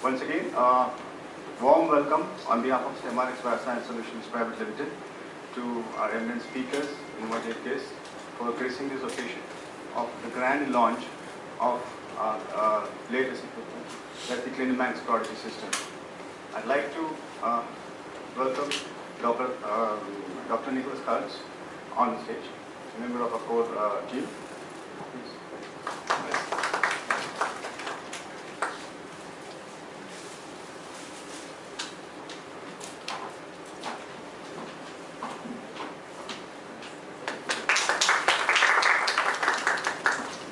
Once again, warm welcome on behalf of StemRx Solutions Private Limited to our eminent speakers, invited guests, for gracing this occasion of the grand launch of our latest equipment, that's the CliniMACS Prodigy system. I'd like to welcome Dr. Nicholas Kurtz on the stage, a member of our core team. Please.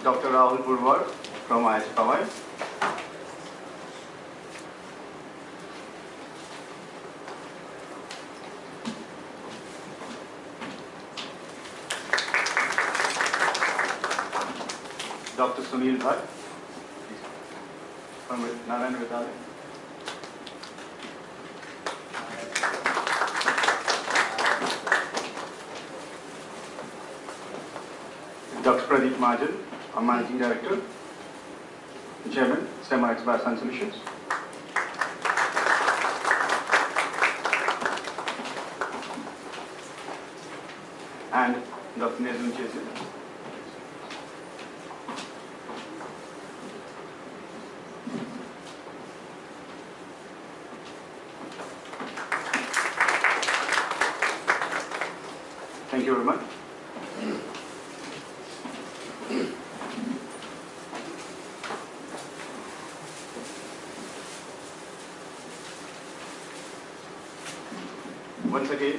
Dr. Rahul Purwar from IIT Powai. Dr. Sunil Bhatt from Narayan Vidyalaya. Dr. Pradeep Mahajan, our Managing Director, Chairman, StemRx Solutions. And Dr. Nezun Chesi. Thank you very much. Once again,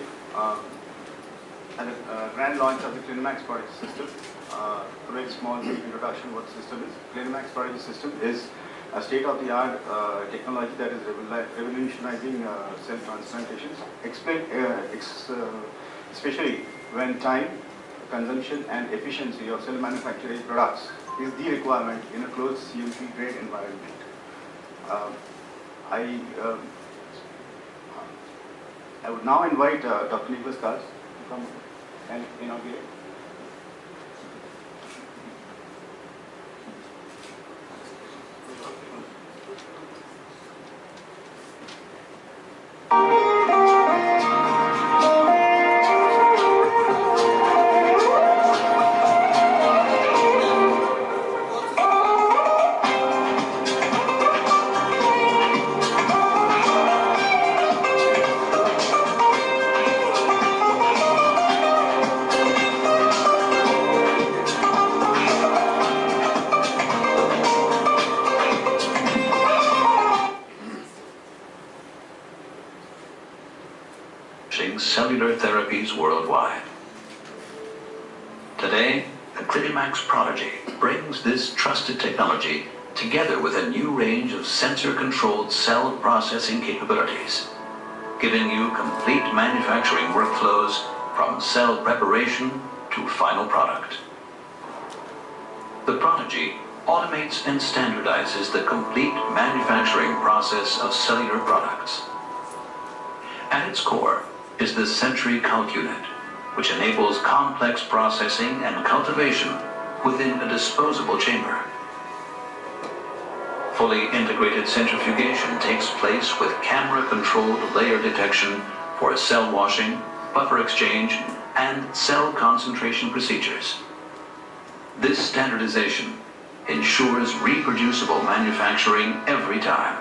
at the grand launch of the CliniMACS Prodigy system, a very small introduction what the system is. CliniMACS Prodigy system is a state-of-the-art technology that is revolutionizing cell transplantations, especially when time, consumption and efficiency of cell manufacturing products is the requirement in a closed CMC grade environment. I would now invite Dr. Nicholas Kurtz to come and inaugurate. Cellular therapies worldwide. Today, the CliniMACS Prodigy brings this trusted technology together with a new range of sensor-controlled cell processing capabilities, giving you complete manufacturing workflows from cell preparation to final product. The Prodigy automates and standardizes the complete manufacturing process of cellular products. At its core is the Century Calc Unit, which enables complex processing and cultivation within a disposable chamber. Fully integrated centrifugation takes place with camera-controlled layer detection for cell washing, buffer exchange, and cell concentration procedures. This standardization ensures reproducible manufacturing every time.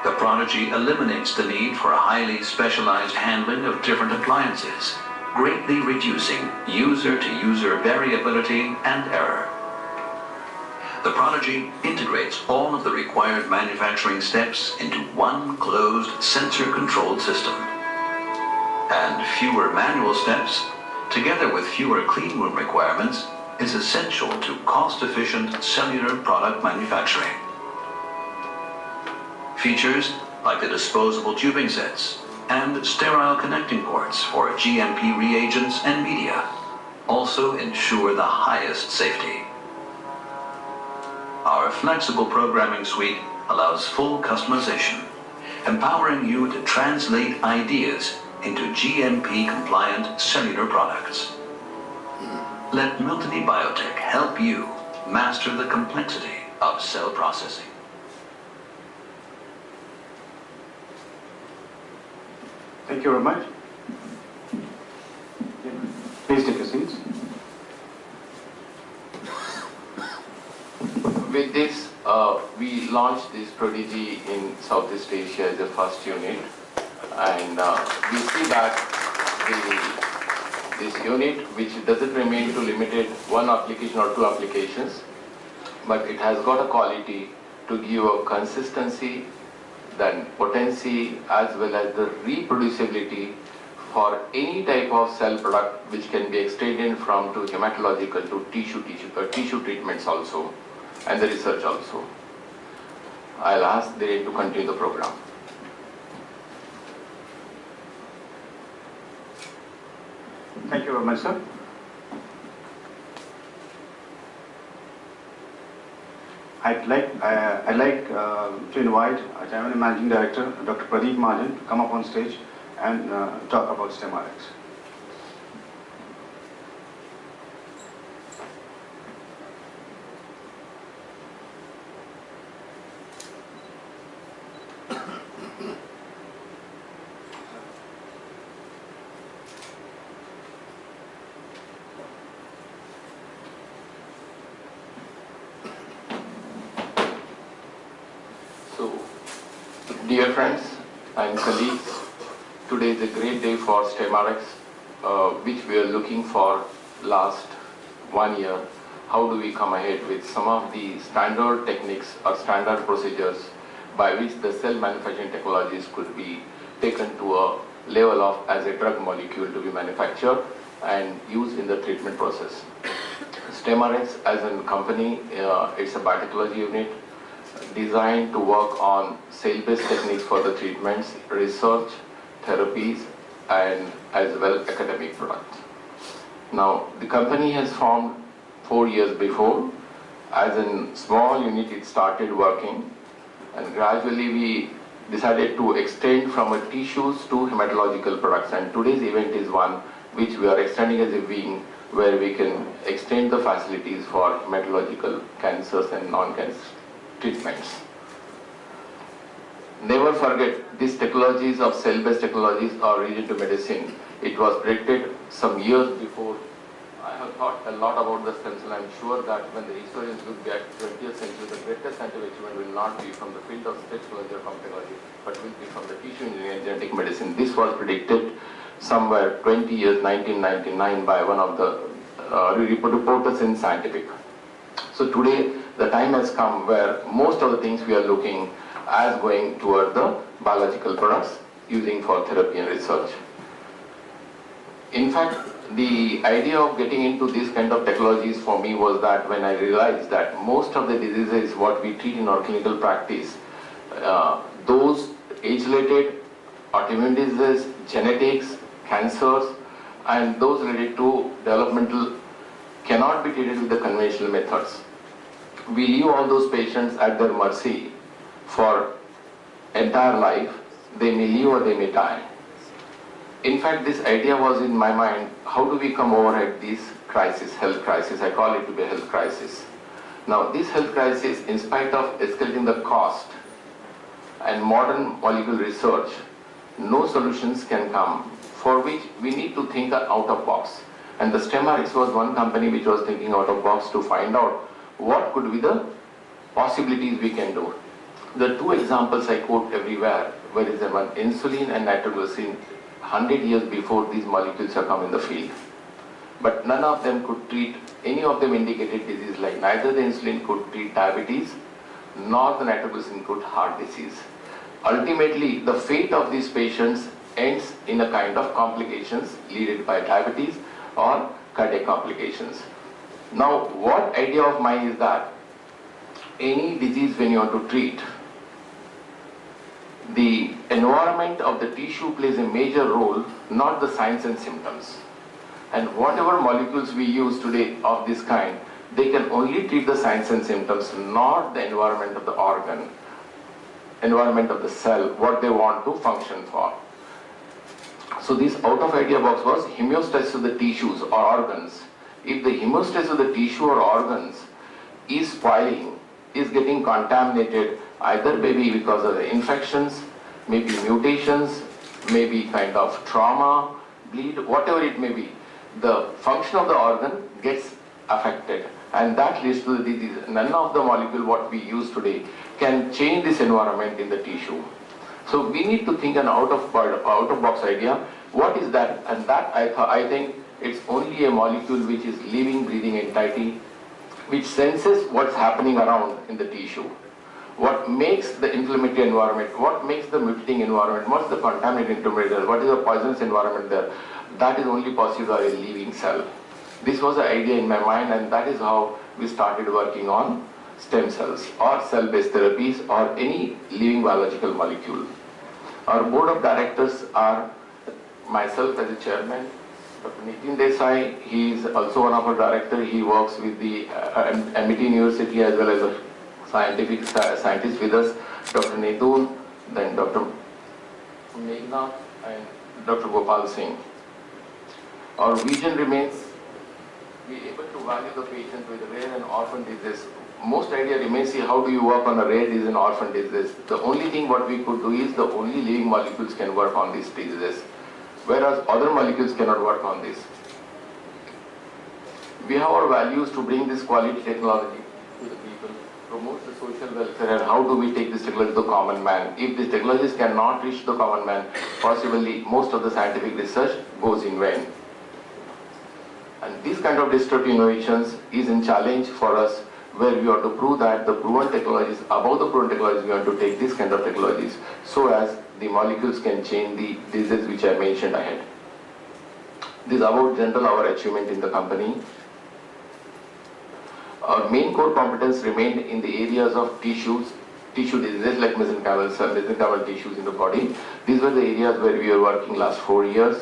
The Prodigy eliminates the need for a highly specialized handling of different appliances, greatly reducing user-to-user variability and error. The Prodigy integrates all of the required manufacturing steps into one closed sensor-controlled system. And fewer manual steps, together with fewer clean room requirements, is essential to cost-efficient cellular product manufacturing. Features like the disposable tubing sets and sterile connecting ports for GMP reagents and media also ensure the highest safety. Our flexible programming suite allows full customization, empowering you to translate ideas into GMP-compliant cellular products. Let Miltony Biotech help you master the complexity of cell processing. Thank you very much. Please take your seats. With this, we launched this Prodigy in Southeast Asia as the first unit, and we see that this unit, which doesn't remain to limited one application or two applications, but it has got a quality to give a consistency, then potency, as well as the reproducibility for any type of cell product which can be extended from to hematological to tissue treatments also, and the research also. I'll ask Dhiren to continue the program. Thank you very much, sir. I'd like to invite our Chairman and Managing Director, Dr. Pradeep Mahajan, to come up on stage and talk about StemRx. Dear friends and colleagues, today is a great day for StemRx, which we are looking for last 1 year. How do we come ahead with some of the standard techniques or standard procedures by which the cell manufacturing technologies could be taken to a level of as a drug molecule to be manufactured and used in the treatment process. StemRx as a company, it's a biotechnology unit designed to work on cell-based techniques for the treatments, research, therapies, and as well academic products. Now, the company has formed 4 years before. As a small unit, it started working, and gradually we decided to extend from a tissues to hematological products. And today's event is one which we are extending as a wing, where we can extend the facilities for hematological cancers and non-cancer treatments. Never forget, these technologies of cell-based technologies are related to medicine. It was predicted some years before. I have thought a lot about the stem cell. I'm sure that when the historians look back 20th century, the greatest scientific achievement will not be from the field of cell technology or technology, but will be from the tissue engineering and genetic medicine. This was predicted somewhere 20 years, 1999, by one of the reporters in Scientific. So today, the time has come where most of the things we are looking as going toward the biological products using for therapy and research. In fact, the idea of getting into this kind of technologies for me was that when I realized that most of the diseases what we treat in our clinical practice, those age-related autoimmune diseases, genetics, cancers, and those related to developmental cannot be treated with the conventional methods. We leave all those patients at their mercy for entire life. They may live or they may die. In fact, this idea was in my mind, how do we come over at this crisis, health crisis? I call it to be a health crisis. Now, this health crisis, in spite of escalating the cost and modern molecule research, no solutions can come, for which we need to think out of box. And the StemRx was one company which was thinking out of box to find out what could be the possibilities we can do. The two examples I quote everywhere, where is the one, insulin and nitroglycerin, 100 years before these molecules have come in the field. But none of them could treat any of them indicated disease, like neither the insulin could treat diabetes, nor the nitroglycerin could heart disease. Ultimately, the fate of these patients ends in a kind of complications leaded by diabetes or cardiac complications. Now, what idea of mine is that any disease when you want to treat, the environment of the tissue plays a major role, not the signs and symptoms. And whatever molecules we use today of this kind, they can only treat the signs and symptoms, not the environment of the organ, environment of the cell, what they want to function for. So this out of idea box was homeostasis of the tissues or organs. If the homeostasis of the tissue or organs is spoiling, is getting contaminated, either maybe because of the infections, maybe mutations, maybe kind of trauma, bleed, whatever it may be, the function of the organ gets affected, and that leads to the disease. None of the molecule what we use today can change this environment in the tissue. So we need to think an out-of-box idea. What is that? And that I think it's only a molecule which is living, breathing entity, which senses what's happening around in the tissue. What makes the inflammatory environment, what makes the mutating environment, what's the contaminated intermediate, what is the poisonous environment there, that is only possible by a living cell. This was the idea in my mind, and that is how we started working on stem cells or cell-based therapies or any living biological molecule. Our board of directors are myself as a chairman, Dr. Nitin Desai, he is also one of our directors. He works with the MIT University as well as a scientist with us, Dr. Netun, then Dr. Meghna and Dr. Gopal Singh. Our vision remains be able to value the patient with rare and orphan disease. Most idea remains here, how do you work on a rare disease and orphan disease? The only thing what we could do is the only living molecules can work on these diseases, whereas other molecules cannot work on this. We have our values to bring this quality technology to the people, promote the social welfare, and how do we take this technology to the common man? If these technologies cannot reach the common man, possibly most of the scientific research goes in vain. And this kind of disruptive innovations is a challenge for us, where we want to prove that the proven technologies, above the proven technologies, we want to take this kind of technologies so as the molecules can change the diseases which I mentioned ahead. This is about general our achievement in the company. Our main core competence remained in the areas of tissue diseases like mesenchymal tissues in the body. These were the areas where we were working last 4 years.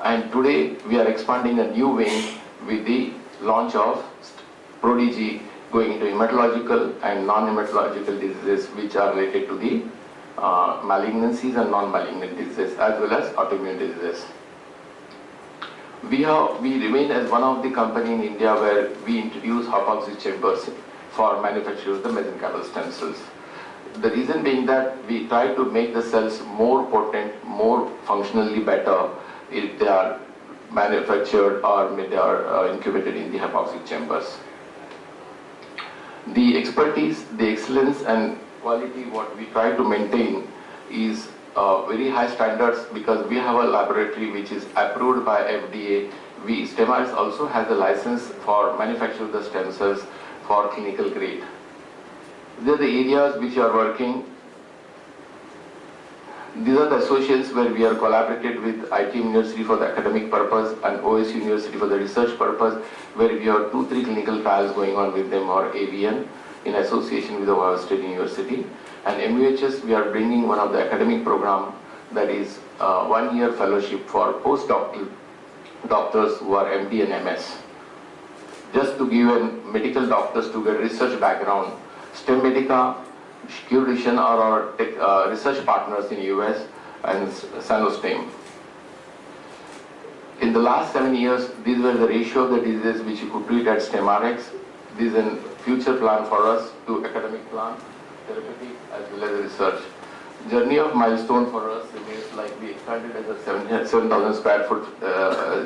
And today we are expanding a new wing with the launch of Prodigy, going into hematological and non-hematological diseases which are related to the malignancies and non-malignant diseases as well as autoimmune diseases. We remain as one of the company in India where we introduce hypoxic chambers for manufacture of the mesenchymal stem cells. The reason being that we try to make the cells more potent, more functionally better if they are manufactured or they are incubated in the hypoxic chambers. The expertise, the excellence and quality what we try to maintain is very high standards, because we have a laboratory which is approved by FDA. StemRx also has a license for manufacture of the stem cells for clinical grade. These are the areas which are working. These are the associations where we are collaborated with IT University for the academic purpose and OSU University for the research purpose, where we have 2-3 clinical trials going on with them, or AVN, in association with Ohio State University. And MUHS, we are bringing one of the academic program that is 1-year fellowship for postdoctoral doctors who are MD and MS. Just to give medical doctors to get research background, STEM Medica, Curation are our research partners in US and SanoStem. In the last 7 years, these were the ratio of the diseases which you could treat at StemRx. This is a future plan for us to academic plan, therapeutic as well as research. Journey of milestone for us remains like we expanded as a 7,000 square foot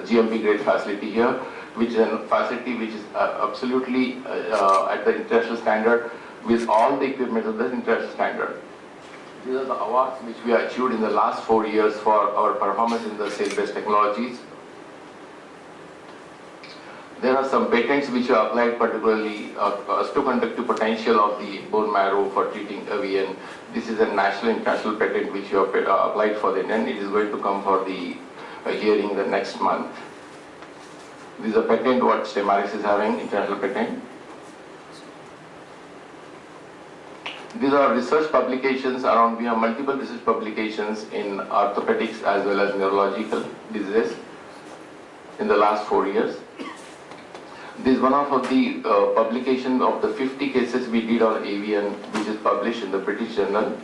GMP grade facility here, which is a facility which is absolutely at the international standard, with all the equipment of the international standard. These are the awards which we achieved in the last 4 years for our performance in the cell-based technologies. There are some patents which are applied, particularly osteoconductive potential of the bone marrow for treating AVN. This is a national international patent which we have applied for the and it is going to come for the hearing the next month. This is a patent what StemRx is having, international patent. These are research publications around, we have multiple research publications in orthopedics as well as neurological diseases in the last 4 years. This is one of the publication of the 50 cases we did on AVN, which is published in the British Journal.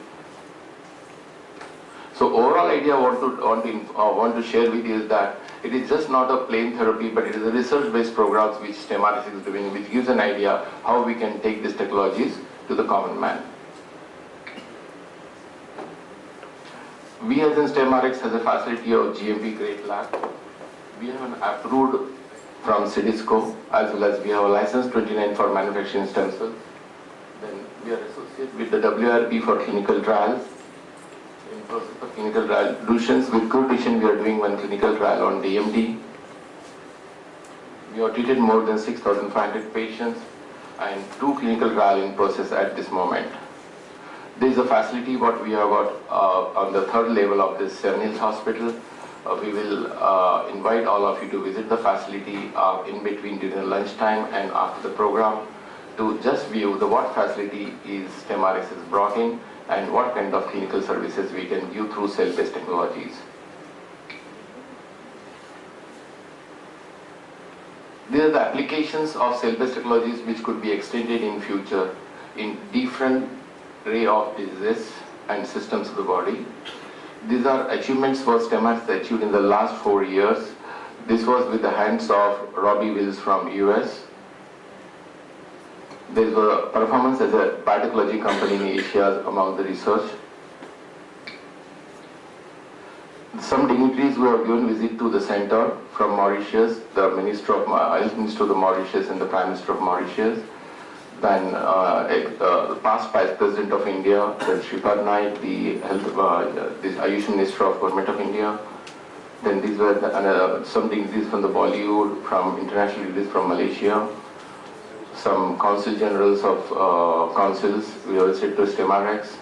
So overall idea I want to share with you is that it is just not a plain therapy, but it is a research-based programs which StemRx is doing, which gives an idea how we can take these technologies to the common man. We as in StemRx has a facility of GMP grade lab. We have an approved from CDSCO, as well as we have a license 29 for manufacturing stem cells. Then we are associated with the WRP for clinical trials. In process of clinical trial solutions with Curtition, we are doing one clinical trial on DMD. We have treated more than 6,500 patients and 2 clinical trials in process at this moment. This is a facility what we have got on the 3rd level of this Seven Hills Hospital. We will invite all of you to visit the facility in between during lunchtime and after the program to just view the what facility is StemRx is brought in and what kind of clinical services we can give through cell-based technologies. These are the applications of cell-based technologies which could be extended in future in different array of diseases and systems of the body. These are achievements for StemRx achieved in the last 4 years. This was with the hands of Robbie Wills from US. There is a performance as a biotechnology company in Asia among the research. Some dignitaries who have given visit to the center from Mauritius, the Minister of Health Minister of the Mauritius and the Prime Minister of Mauritius. Then the past Vice President of India, Shripad Naik, the Ayush Minister of Government of India. Then these were some dignitaries from the Bollywood, from international leaders from Malaysia. Some consul generals of councils we have said to StemRx.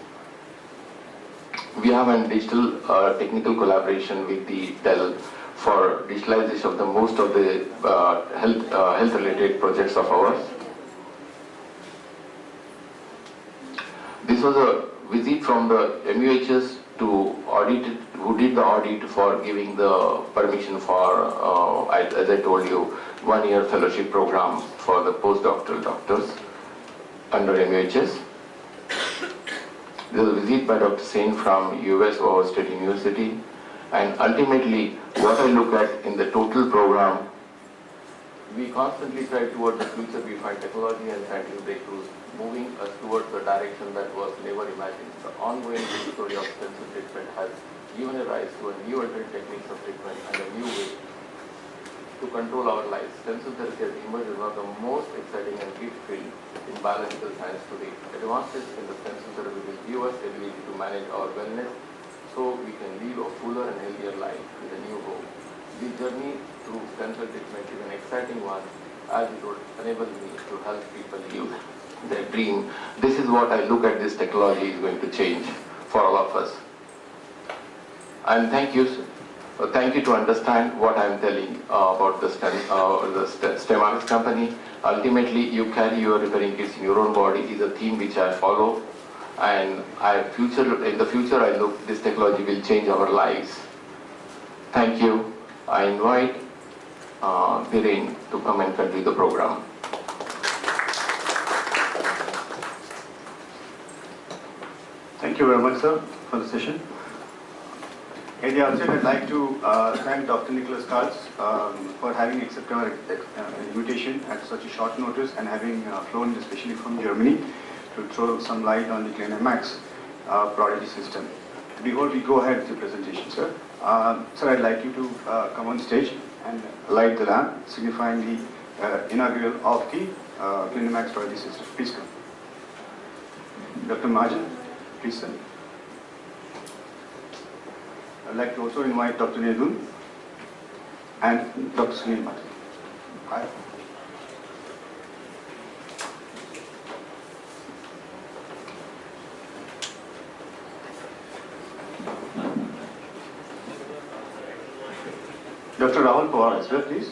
We have a digital technical collaboration with the Dell for digitalization of the most of the health related projects of ours. This was a visit from the MUHS to audit, who did the audit for giving the permission for, as I told you, 1-year fellowship program for the postdoctoral doctors under MUHS. There was a visit by Dr. Sen from US Ohio State University, and ultimately what I look at in the total program, we constantly try towards the future, we find technology and scientific breakthroughs moving us towards the direction that was never imagined. The ongoing story of stem cell treatment has given a rise to a new alternate techniques of treatment and a new way to control our lives. Stem cell therapy has emerged as one of the most exciting and gift field in biological science today. Advances in the stem cell therapy will give us the ability to manage our wellness so we can live a fuller and healthier life with a new hope. This journey through stem cell treatment is an exciting one, as it would enable me to help people live their dream. This is what I look at this technology is going to change for all of us. And thank you to understand what I am telling about the StemRx company. Ultimately, you carry your repairing kits in your own body is a theme which I follow, and in the future I look this technology will change our lives. Thank you. I invite Dhiren to come and continue the program. Thank you very much, sir, for the session. At the outset, I'd like to thank Dr. Nicholas Karls for having accepted our invitation at such a short notice and having flown especially from Germany to throw some light on the CliniMACS Prodigy system. Before we go ahead with the presentation, sir, sir, I'd like you to come on stage and light the lamp, signifying the inaugural of the CliniMACS Prodigy system. Please come. Dr. Majan, please, sir. I'd like to also invite Dr. Nedun and Dr. Sunil Mathur. Hi. Dr. Rahul Pawar as well, please.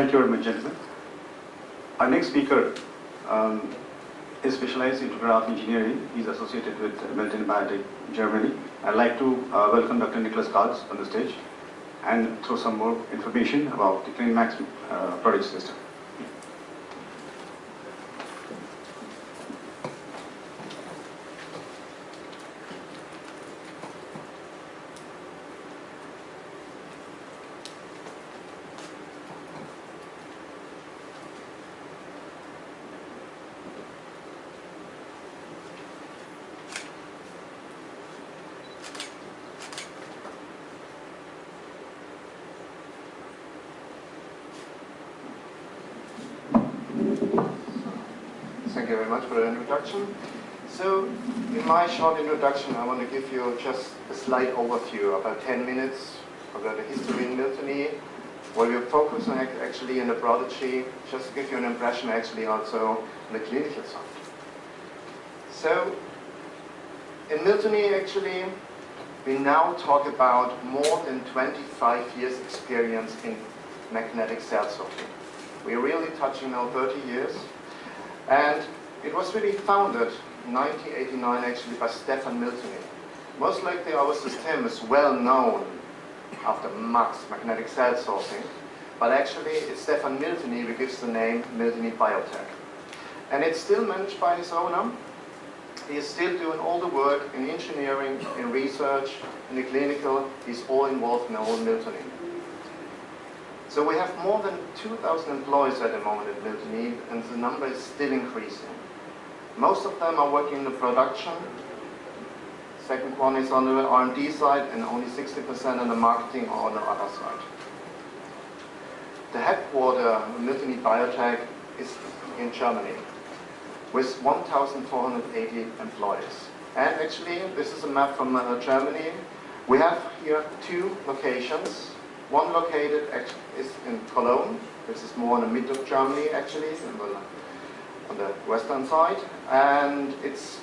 Thank you very much, gentlemen. Our next speaker is specialized in graph engineering. He's associated with Milton Biotech, Germany. I'd like to welcome Dr. Nicholas Karls on the stage and throw some more information about the CliniMACS Prodigy system. Thank you very much for the introduction. So, in my short introduction, I want to give you just a slight overview, about 10 minutes, about the history in Miltony, where we focus on actually in the Prodigy, just to give you an impression actually also on the clinical side. So, in Miltony actually, we now talk about more than 25 years experience in magnetic cell sorting. We're really touching now 30 years. And it was really founded in 1989 actually by Stefan Miltony. Most likely our system is well known after MACS, magnetic cell sorting, but actually it's Stefan Miltony who gives the name Miltony Biotech. And it's still managed by his owner. He is still doing all the work in engineering, in research, in the clinical. He's all involved in the whole Miltony. So we have more than 2,000 employees at the moment at Miltony, and the number is still increasing. Most of them are working in the production. Second one is on the R&D side, and only 60% on the marketing or on the other side. The headquarters of Miltony Biotech is in Germany, with 1,480 employees. And actually, this is a map from Germany. We have here two locations. One located is in Cologne, which is more in the middle of Germany actually, on the western side, and it's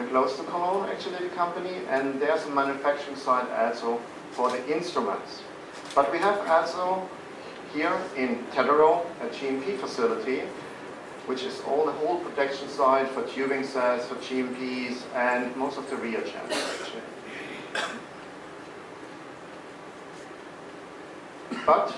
close to Cologne actually, the company, and there's a manufacturing site also for the instruments. But we have also here in Teterow a GMP facility, which is all the whole protection side for tubing cells, for GMPs, and most of the reagents actually. But